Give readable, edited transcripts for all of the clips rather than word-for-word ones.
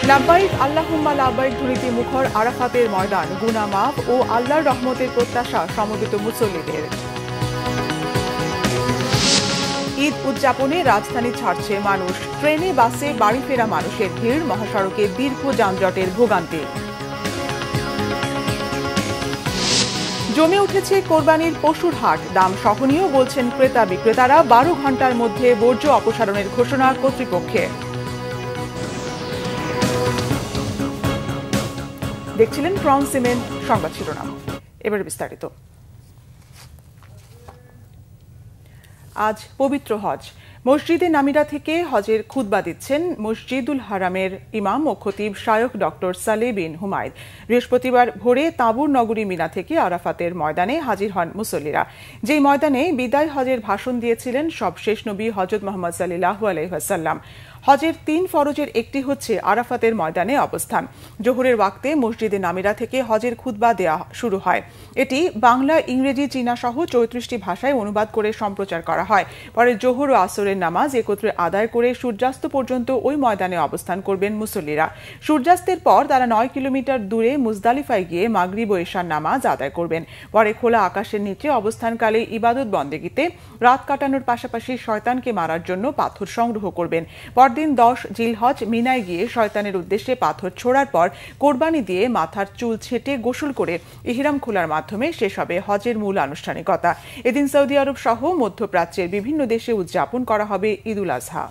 লাব্বাইক আল্লাহুম্মা লাব্বাইক ধ্বনিতে মুখর আরাফাতের ময়দান, গুনাহ মাফ ও আল্লাহর রহমতের প্রত্যাশা সমবেত মুসল্লিদের। ঈদ উদযাপনে রাজধানী ছাড়ছে মানুষ, ট্রেনে বাসে বাড়ি ফেরা মানুষের ভিড়, মহাসড়কে দীর্ঘ যানজটের ভোগান্তি। জমে উঠেছে কোরবানির পশুর হাট, দাম সহনীয় বলছেন ক্রেতা বিক্রেতারা। 12 ঘন্টার মধ্যে বর্জ্য অপসারণের ঘোষণা কর্তৃপক্ষের। দেখছিলেন ক্রাউন সিমেন্ট সংবাদ শিরোনাম, এবারে বিস্তারিত। আজ পবিত্র হজ। মসজিদে নামিরা থেকে হজের খুতবা দিচ্ছেন মসজিদুল হারামের ইমাম ও খতিব শায়খ ডক্টর সালেহ বিন হুমায়দ। বৃহস্পতিবার ভোরে তাঁবুর নগরী মিনা থেকে আরাফাতের ময়দানে হাজির হন মুসল্লিরা, যেই ময়দানে বিদায় হজের ভাষণ দিয়েছিলেন সবশেষ নবী হযরত মুহাম্মদ সাল্লাল্লাহু আলাইহি ওয়াসাল্লাম। হজের 3 ফরজের একটি হচ্ছে আরাফাতের ময়দানে অবস্থান। জোহরের ওয়াক্তে মসজিদে নামিরা থেকে হজের খুতবা দেয়া শুরু হয়। এটি বাংলা, ইংরেজি, চীনা সহ 34টি ভাষায় অনুবাদ করে সম্প্রচার করা হয়। পরে জোহর ও আসরের নামাজ একত্রে আদায় করে সূর্যাস্ত পর্যন্ত ওই ময়দানে অবস্থান করবেন মুসল্লিরা। সূর্যাস্তের পর তারা 9 কিলোমিটার দূরে মুজদালিফায় গিয়ে মাগরিব ও ইশার নামাজ আদায় করবেন। পরে খোলা আকাশের নিচে অবস্থানকালে ইবাদত বন্দেগীতে রাত কাটানোর পাশাপাশি শয়তানকে মারার জন্য পাথর সংগ্রহ করবেন। পরদিন 10 জিলহজ মিনায় গিয়ে শয়তানের উদ্দেশ্যে পাথর ছোড়ার পর কোরবানি দিয়ে মাথার চুল ছেঁটে গোসল করে ইহরাম খোলার মাধ্যমে শেষ হবে হজের মূল আনুষ্ঠানিকতা। এদিন সৌদি আরব সহ মধ্যপ্রাচ্যের বিভিন্ন দেশে উদযাপন করা হবে ঈদ উল আজহা।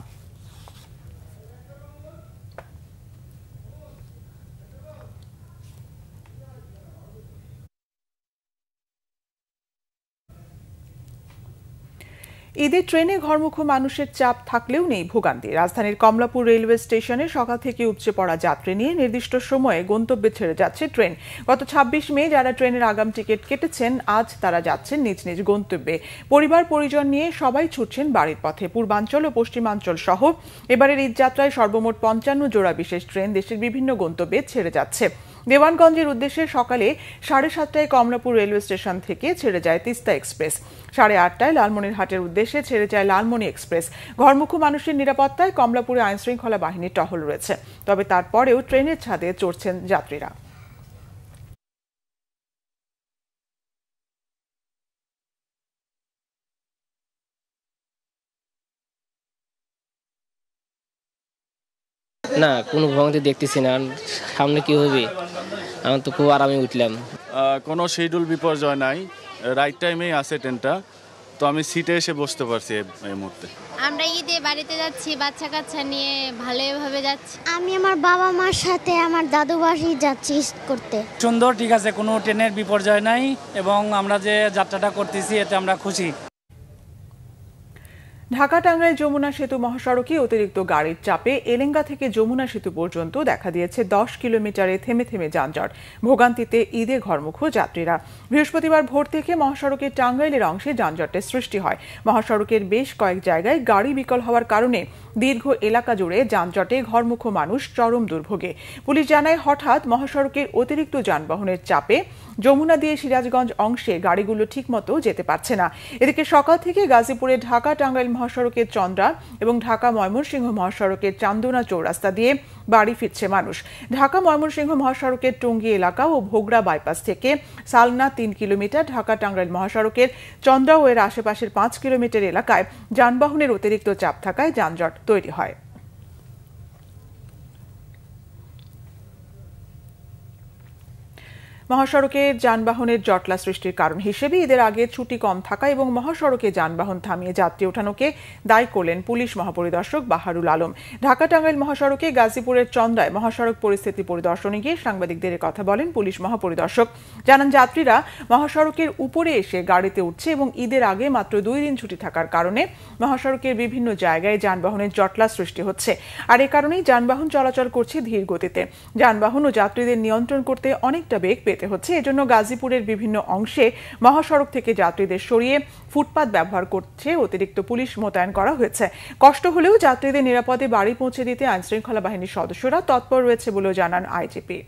ঈদে ট্রেনে ঘরমুখো মানুষের চাপ থাকলেও নেই ভোগান্তি। রাজধানীর কমলাপুর রেলওয়ে স্টেশনে সকাল থেকে উপচে পড়া যাত্রী নিয়ে নির্দিষ্ট সময়ে গন্তব্যে ছেড়ে যাচ্ছে ট্রেন। গত 26 মে যারা ট্রেনের আগাম টিকিট কেটেছেন, আজ তারা যাচ্ছেন নিজ নিজ গন্তব্যে। পরিবার পরিজন নিয়ে সবাই ছুটছেন বাড়ির পথে। পূর্বাঞ্চল ও পশ্চিমাঞ্চল সহ এবারের ঈদ যাত্রায় সর্বমোট 55 জোড়া বিশেষ ট্রেন দেশের বিভিন্ন গন্তব্যে ছেড়ে যাচ্ছে। দেওয়ানগঞ্জের উদ্দেশ্যে সকালে 7:30টায় কমলাপুর রেলওয়ে স্টেশন থেকে ছেড়ে যায় তিস্তা এক্সপ্রেস। 8:30টায় লালমনিরহাটের উদ্দেশ্যে ছেড়ে যায় লালমনি এক্সপ্রেস। ঘরমুখো মানুষের নিরাপত্তায় কমলাপুরে আইনশৃঙ্খলা বাহিনীর টহল রয়েছে। তবে তারপরেও ট্রেনের ছাদে চড়ছেন যাত্রীরা। না, কোনো ভ্রমণে দেখতেছি না, সামনে কি হবে। আমি তো খুব আরামে উঠলাম। কোনো শিডিউল বিপর্যয় নাই, রাইট টাইমেই আছে ট্রেনটা, তো আমি সিটে এসে বসতে পারছি এই মুহূর্তে। আমরা ঈদে বাড়িতে যাচ্ছি, বাচ্চা কাচ্চা নিয়ে ভালোভাবে যাচ্ছি। আমি আমার বাবা মার সাথে আমার দাদু বাড়ি যাচ্ছি করতে। সুন্দর, ঠিক আছে, কোনো ট্রেনের বিপর্যয় নাই এবং আমরা যে যাত্রাটা করতেছি এতে আমরা খুশি। ঢাকা টাঙ্গাইল যমুনা সেতু মহাসড়কে অতিরিক্ত গাড়ির চাপে এলেঙ্গা থেকে যমুনা সেতু পর্যন্ত দেখা দিয়েছে 10 কিলোমিটারে থেমে থেমে যানজট। ভোগান্তিতে ঈদে ঘরমুখো যাত্রীরা। বৃহস্পতিবার ভোর থেকে মহাসড়কের টাঙ্গাইলের অংশে যানজটের সৃষ্টি হয়। মহাসড়কের বেশ কয়েক জায়গায় গাড়ি বিকল হওয়ার কারণে দীর্ঘ এলাকা জুড়ে যানজটে ঘরমুখো মানুষ চরম দুর্ভোগে। পুলিশ জানায়, হঠাৎ মহাসড়কের অতিরিক্ত যানবাহনের চাপে যমুনা দিয়ে সিরাজগঞ্জ অংশে গাড়িগুলো ঠিকমতো যেতে পারছে না। এদিকে সকাল থেকে গাজীপুরে ঢাকা টাঙ্গাইল মহাসড়কের চন্দ্রা এবং ঢাকা ময়মনসিংহ মহাসড়কের চান্দনা চৌরাস্তা দিয়ে বাড়ি ফিরছে মানুষ। ঢাকা ময়মনসিংহ মহাসড়কের টুঙ্গি এলাকা ও ভোগড়া বাইপাস থেকে সালনা 3 কিলোমিটার, ঢাকা টাঙ্গাইল মহাসড়কের চন্দ্রা ও এর আশেপাশের 5 কিলোমিটার এলাকায় যানবাহনের অতিরিক্ত চাপ থাকায় যানজট তৈরি হয়। মহাসড়কে যানবাহনের জটলা সৃষ্টির কারণ হিসেবে ঈদের আগে ছুটি কম থাকা এবং মহাসড়কে যানবাহন থামিয়ে যাত্রী ওঠানোকে দায়ী করলেন পুলিশ মহাপরিদর্শক বাহারুল আলম। ঢাকা টাঙ্গাইল মহাসড়কে গাজীপুরের চন্দ্রায় মহাসড়ক পরিস্থিতি পরিদর্শনে গিয়ে সাংবাদিকদের কথা বলেন পুলিশ মহাপরিদর্শক। জানান, যাত্রীরা মহাসড়কের উপরে এসে গাড়িতে উঠছে এবং ঈদের আগে মাত্র 2 দিন ছুটি থাকার কারণে মহাসড়কের বিভিন্ন জায়গায় যানবাহনের জটলা সৃষ্টি হচ্ছে। আর এ কারণেই যানবাহন চলাচল করছে ধীর গতিতে। যানবাহন ও যাত্রীদের নিয়ন্ত্রণ করতে অনেকটা বেগ হচ্ছে। এজন্য গাজীপুরের বিভিন্ন অংশে মহাসড়ক থেকে যাত্রীদের সরিয়ে ফুটপাত ব্যবহার করছে অতিরিক্ত পুলিশ মোতায়েন করা হয়েছে। কষ্ট হলেও যাত্রীদের নিরাপদে বাড়ি পৌঁছে দিতে আইনশৃঙ্খলা বাহিনীর সদস্যরা তৎপর রয়েছে বলেও জানান আইজিপি।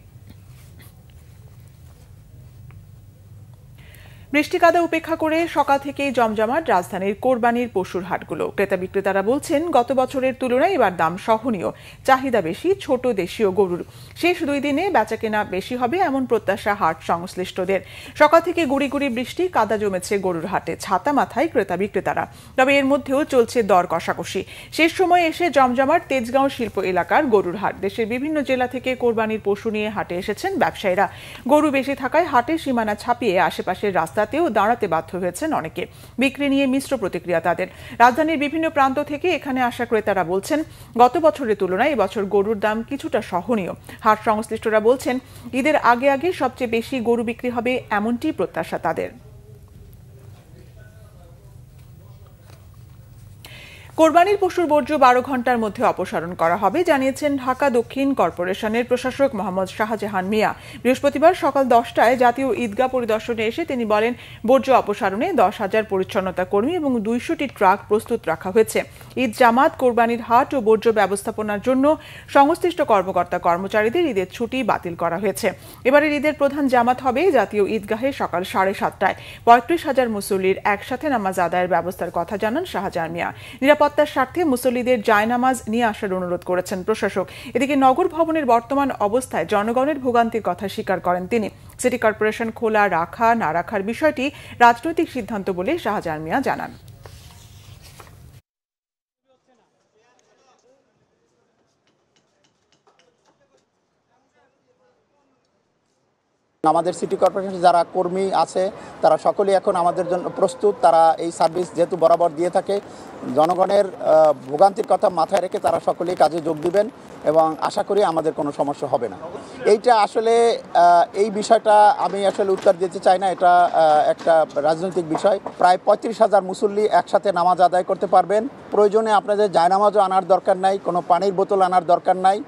বৃষ্টি কাদা উপেক্ষা করে সকাল থেকেই জমজমাট রাজধানীর কোরবানির পশুর হাটগুলো। ক্রেতা বিক্রেতারা বলছেন গত বছরের তুলনায় এবার দাম সহনীয়, চাহিদা বেশি ছোট দেশীয় গরুর। শেষ 2 দিনে বেচাকেনা বেশি হবে এমন প্রত্যাশা হাট সংশ্লিষ্টদের। সকাল থেকে গুড়ি গুড়ি বৃষ্টি, কাদা জমেছে গরুর হাটে, ছাতা মাথায় ক্রেতা বিক্রেতারা। তবে এর মধ্যেও চলছে দর কষাকষি। শেষ সময় এসে জমজমাট তেজগাঁও শিল্প এলাকার গরুর হাট। দেশের বিভিন্ন জেলা থেকে কোরবানির পশু নিয়ে হাটে এসেছেন ব্যবসায়ীরা। গরু বেশি থাকায় হাটের সীমানা ছাপিয়ে আশেপাশের রাস্তাতেও দাঁড়াতে বাধ্য হয়েছেন অনেকে। বিক্রি নিয়ে মিশ্র প্রতিক্রিয়া তাদের। রাজধানীর বিভিন্ন প্রান্ত থেকে এখানে আসা ক্রেতারা বলছেন গত বছরের তুলনায় এবছর গরুর দাম কিছুটা সহনীয়। হাট সংশ্লিষ্টরা বলছেন ঈদের আগে আগে সবচেয়ে বেশি গরু বিক্রি হবে এমনটি প্রত্যাশা তাদের। কোরবানির পশুর বর্জ্য 12 ঘন্টার মধ্যে অপসারণ করা হবে জানিয়েছেন ঢাকা দক্ষিণ কর্পোরেশনের প্রশাসক মোহাম্মদ শাহজাহান মিয়া। বৃহস্পতিবার সকাল 10টায় জাতীয় ঈদগাহ পরিদর্শনে এসে তিনি বলেন বর্জ্য অপসারণে 10,000 পরিচ্ছন্নতা কর্মী এবং 200টি ট্রাক প্রস্তুত রাখা হয়েছে। ঈদ জামাত, কোরবানির হাট ও বর্জ্য ব্যবস্থাপনার জন্য সংশ্লিষ্ট কর্মকর্তা কর্মচারীদের ঈদের ছুটি বাতিল করা হয়েছে। এবারের ঈদের প্রধান জামাত হবে জাতীয় ঈদগাহে সকাল 7:30টায়। 35,000 মুসল্লির একসাথে নামাজ আদায়ের ব্যবস্থার কথা জানান শাহজাহান মিয়া। নিরাপত্তার স্বার্থে মুসল্লিদের জায়নামাজ নিয়ে আসার অনুরোধ করেছেন প্রশাসক। এদিকে নগর ভবনের বর্তমান অবস্থায় জনগণের ভোগান্তির কথা স্বীকার করেন তিনি। সিটি কর্পোরেশন খোলা রাখা না রাখার বিষয়টি রাজনৈতিক সিদ্ধান্ত বলে শাহজাহান মিয়া জানান। আমাদের সিটি কর্পোরেশনের যারা কর্মী আছে তারা সকলেই এখন আমাদের জন্য প্রস্তুত। তারা এই সার্ভিস যেহেতু বরাবর দিয়ে থাকে, জনগণের ভোগান্তির কথা মাথায় রেখে তারা সকলেই কাজে যোগ দিবেন এবং আশা করি আমাদের কোনো সমস্যা হবে না। এইটা আসলে এই বিষয়টা আমি আসলে উত্তর দিতে চাই না, এটা একটা রাজনৈতিক বিষয়। প্রায় 35,000 মুসল্লি একসাথে নামাজ আদায় করতে পারবেন। প্রয়োজনে আপনাদের জায়নামাজও আনার দরকার নাই, কোনো পানির বোতল আনার দরকার নাই।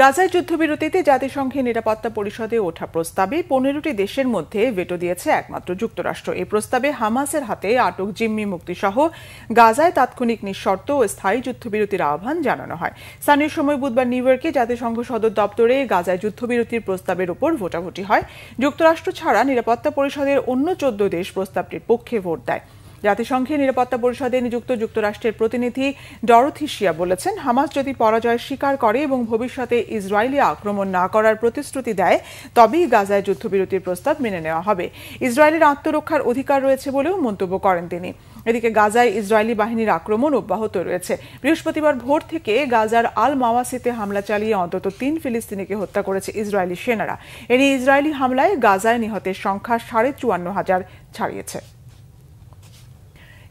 গাজায় যুদ্ধবিরতিতে জাতিসংঘের নিরাপত্তা পরিষদে ওঠা প্রস্তাবে 15টি দেশের মধ্যে ভেটো দিয়েছে একমাত্র যুক্তরাষ্ট্র। এই প্রস্তাবে হামাসের হাতে আটক জিম্মি মুক্তি সহ গাজায় তাৎক্ষণিক নিঃশর্ত ও স্থায়ী যুদ্ধবিরতির আহ্বান জানানো হয়। স্থানীয় সময় বুধবার নিউ ইয়র্কে জাতিসংঘ সদর দপ্তরে গাজায় যুদ্ধবিরতির প্রস্তাবের উপর ভোটাভুটি হয়। যুক্তরাষ্ট্র ছাড়া নিরাপত্তা পরিষদের অন্য 14 দেশ প্রস্তাবটির পক্ষে ভোট দেয়। জাতিসংঘের নিরাপত্তা পরিষদে নিযুক্ত যুক্তরাষ্ট্রের প্রতিনিধি ডরোথি শিয়া বলেছেন হামাস যদি পরাজয় স্বীকার করে এবং ভবিষ্যতে ইসরায়েলি আক্রমণ না করার প্রতিশ্রুতি দেয় তবেই গাজায় যুদ্ধবিরতির প্রস্তাব মেনে নেওয়া হবে। ইসরায়েলের আত্মরক্ষার অধিকার রয়েছে বলেও মন্তব্য করেন তিনি। এদিকে গাজায় ইসরায়েলি বাহিনীর আক্রমণ অব্যাহত রয়েছে। বৃহস্পতিবার ভোর থেকে গাজার আল মাওয়াসিতে হামলা চালিয়ে অন্তত 3 ফিলিস্তিনিকে হত্যা করেছে ইসরায়েলি সেনারা। এর ইসরায়েলি হামলায় গাজায় নিহতের সংখ্যা 54,500 ছাড়িয়েছে।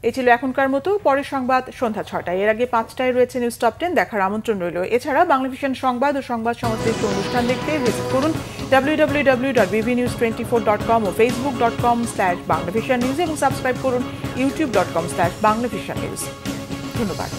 এই ছিল এখনকার মতো। পরের সংবাদ সন্ধ্যা 6টায়। এর আগে 5টায় রয়েছে নিউজ টপ 10 দেখার আমন্ত্রণ রইল। এছাড়া বাংলাভিশন সংবাদ ও সংবাদ সংশ্লিষ্ট অনুষ্ঠান দেখতে ভিজিট করুন www.bbnews24.com ও facebook.com/banglavishannews এবং সাবস্ক্রাইব করুন youtube.com/banglavishannews। ধন্যবাদ।